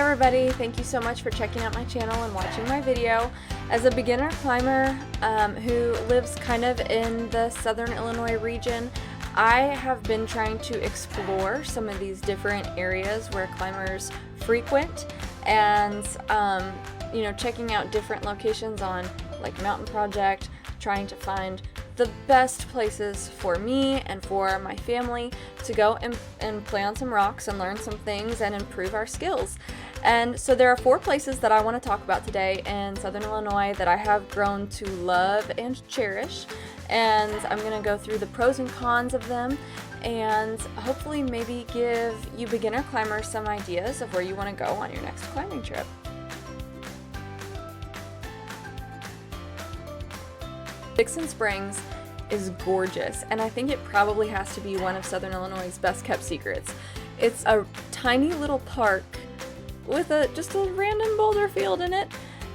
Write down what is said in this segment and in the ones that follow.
Hey everybody, thank you so much for checking out my channel and watching my video. As a beginner climber who lives kind of in the southern Illinois region, I have been trying to explore some of these different areas where climbers frequent and checking out different locations on like Mountain Project, trying to find the best places for me and for my family to go and play on some rocks and learn some things and improve our skills. And so there are 4 places that I want to talk about today in Southern Illinois that I have grown to love and cherish, and I'm going to go through the pros and cons of them and hopefully maybe give you beginner climbers some ideas of where you want to go on your next climbing trip. Dixon Springs is gorgeous, and I think it probably has to be one of Southern Illinois' best kept secrets. It's a tiny little park with just a random boulder field in it.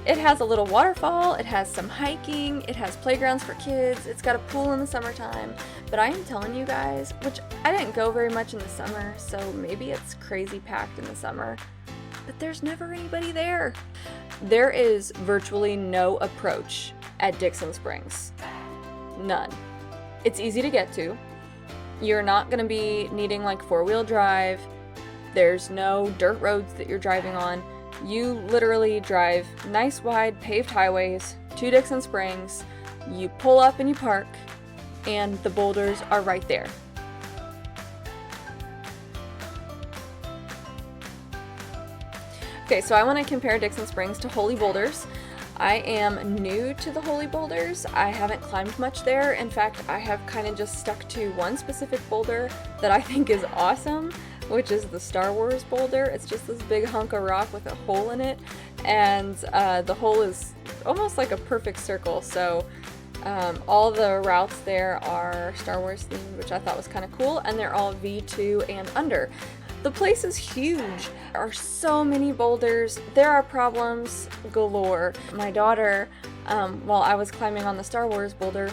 It has a little waterfall, it has some hiking, it has playgrounds for kids, it's got a pool in the summertime. But I am telling you guys, which I didn't go very much in the summer, so maybe it's crazy packed in the summer, but there's never anybody there. There is virtually no approach at Dixon Springs. None. It's easy to get to. You're not going to be needing like 4-wheel drive. There's no dirt roads that you're driving on. You literally drive nice wide paved highways to Dixon Springs. You pull up and you park, and the boulders are right there. Okay, so I want to compare Dixon Springs to Holy Boulders. I am new to the Holy Boulders. I haven't climbed much there. In fact, I have kind of just stuck to one specific boulder that I think is awesome, which is the Star Wars boulder. It's just this big hunk of rock with a hole in it, and the hole is almost like a perfect circle. So all the routes there are Star Wars themed, which I thought was kind of cool, and they're all V2 and under. The place is huge. There are so many boulders. There are problems galore. My daughter, while I was climbing on the Star Wars boulder,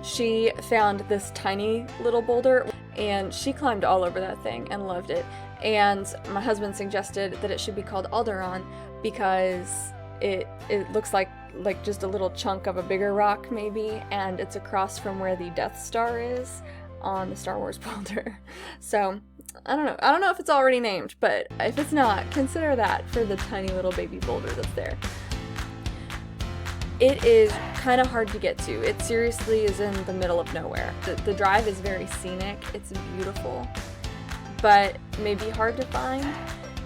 she found this tiny little boulder and she climbed all over that thing and loved it. And my husband suggested that it should be called Alderon because it looks like just a little chunk of a bigger rock maybe, and it's across from where the Death Star is on the Star Wars boulder. So I don't know if it's already named, but if it's not, consider that for the tiny little baby boulder that's there. It is kind of hard to get to. It seriously is in the middle of nowhere. The drive is very scenic, it's beautiful, but maybe hard to find.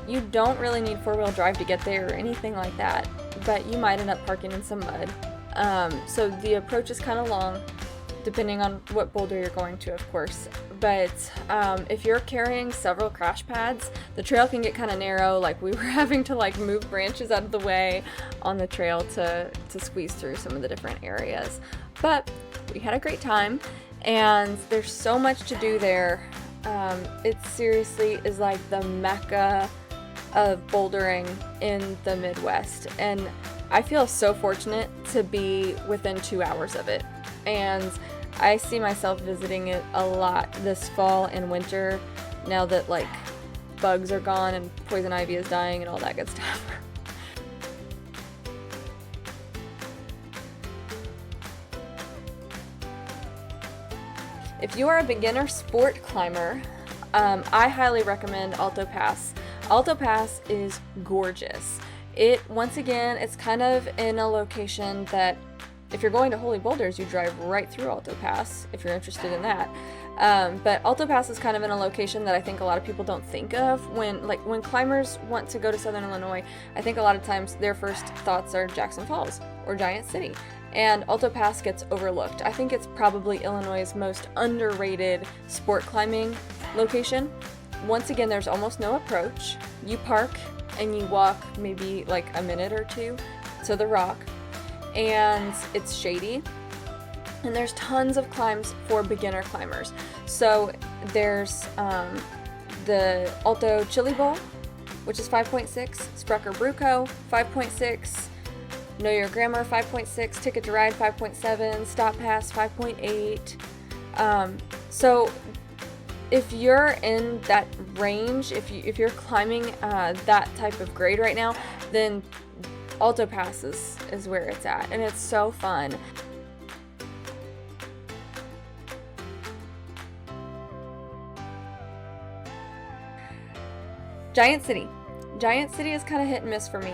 You don't really need 4-wheel drive to get there or anything like that, but you might end up parking in some mud. So the approach is kind of long, depending on what boulder you're going to, of course. But if you're carrying several crash pads, the trail can get kind of narrow. Like we were having to like move branches out of the way on the trail to squeeze through some of the different areas. But we had a great time, and there's so much to do there. It seriously is like the mecca of bouldering in the Midwest, and I feel so fortunate to be within 2 hours of it. And I see myself visiting it a lot this fall and winter now that like bugs are gone and poison ivy is dying and all that good stuff. If you are a beginner sport climber, I highly recommend Alto Pass. Alto Pass is gorgeous. Once again, it's kind of in a location that if you're going to Holy Boulders, you drive right through Alto Pass if you're interested in that. But Alto Pass is kind of in a location that I think a lot of people don't think of when climbers want to go to Southern Illinois. I think a lot of times their first thoughts are Jackson Falls or Giant City, and Alto Pass gets overlooked. I think it's probably Illinois' most underrated sport climbing location. Once again, there's almost no approach. You park and you walk maybe like a minute or two to the rock, and it's shady, and there's tons of climbs for beginner climbers. So there's the Alto Chili Bowl, which is 5.6, Sprucker Bruco 5.6, Know Your Grammar 5.6, Ticket to Ride 5.7, Stop Pass 5.8. So if you're in that range, if you're climbing that type of grade right now, then Alto Pass is where it's at, and it's so fun. Giant City. Giant City is kind of hit and miss for me.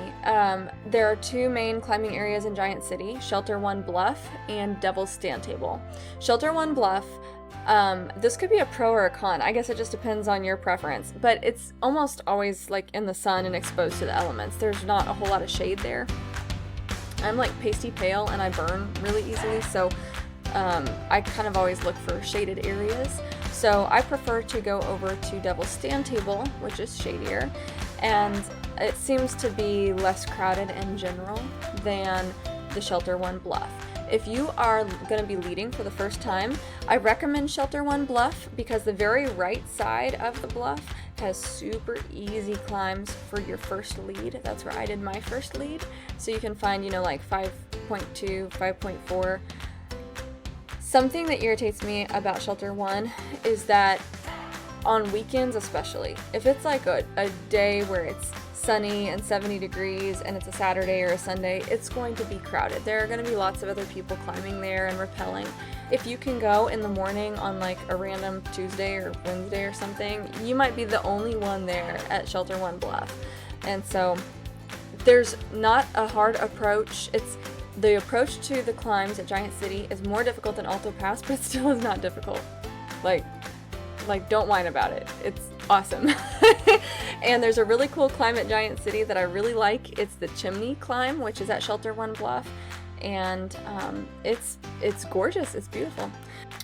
There are two main climbing areas in Giant City, Shelter One Bluff and Devil's Stand Table. Shelter One Bluff, this could be a pro or a con. I guess it just depends on your preference, but it's almost always like in the sun and exposed to the elements. There's not a whole lot of shade there. I'm like pasty pale and I burn really easily, so I kind of always look for shaded areas. So I prefer to go over to Devil's Stand Table, which is shadier, and it seems to be less crowded in general than the Shelter One Bluff. If you are going to be leading for the first time, I recommend Shelter One Bluff because the very right side of the bluff has super easy climbs for your first lead. That's where I did my first lead. So you can find, like 5.2, 5.4. Something that irritates me about Shelter One is that on weekends especially, if it's like a day where it's sunny and 70 degrees and it's a Saturday or a Sunday, it's going to be crowded. There are going to be lots of other people climbing there and rappelling. If you can go in the morning on like a random Tuesday or Wednesday or something, you might be the only one there at Shelter One Bluff. And so there's not a hard approach. The approach to the climbs at Giant City is more difficult than Alto Pass, but still is not difficult. Like don't whine about it. It's awesome. And there's a really cool climb at Giant City that I really like. It's the Chimney Climb, which is at Shelter One Bluff, and it's gorgeous. It's beautiful.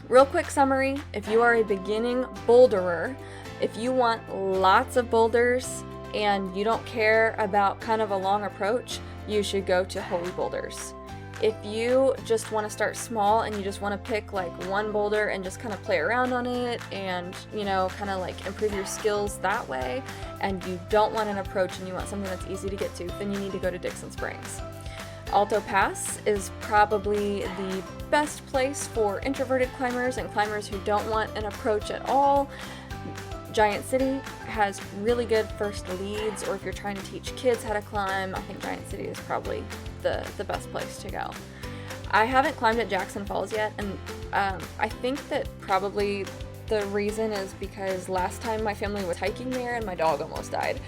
Real quick summary: if you are a beginning boulderer, if you want lots of boulders and you don't care about kind of a long approach, you should go to Holy Boulders. If you just want to start small and you just want to pick like one boulder and just kind of play around on it and, kind of like improve your skills that way, and you don't want an approach and you want something that's easy to get to, then you need to go to Dixon Springs. Alto Pass is probably the best place for introverted climbers and climbers who don't want an approach at all. Giant City has really good first leads, or if you're trying to teach kids how to climb, I think Giant City is probably the best place to go. I haven't climbed at Jackson Falls yet, and I think that probably the reason is because last time my family was hiking there and my dog almost died.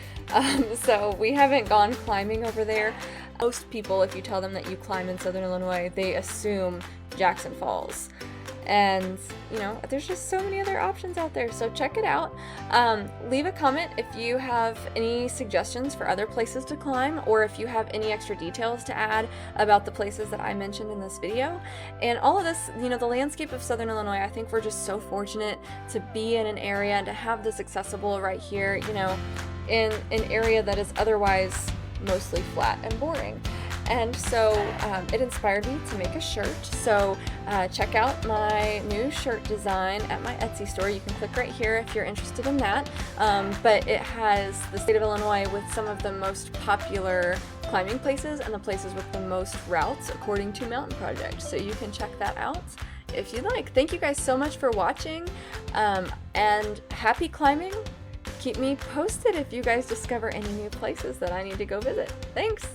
So we haven't gone climbing over there. Most people, if you tell them that you climb in Southern Illinois, they assume Jackson Falls. And there's just so many other options out there, so check it out. Leave a comment if you have any suggestions for other places to climb, or if you have any extra details to add about the places that I mentioned in this video. And all of this, the landscape of Southern Illinois, I think we're just so fortunate to be in an area and to have this accessible right here, in an area that is otherwise mostly flat and boring. And so it inspired me to make a shirt. So check out my new shirt design at my Etsy store. You can click right here if you're interested in that. But it has the state of Illinois with some of the most popular climbing places and the places with the most routes according to Mountain Project. So you can check that out if you'd like. Thank you guys so much for watching, and happy climbing. Keep me posted if you guys discover any new places that I need to go visit. Thanks!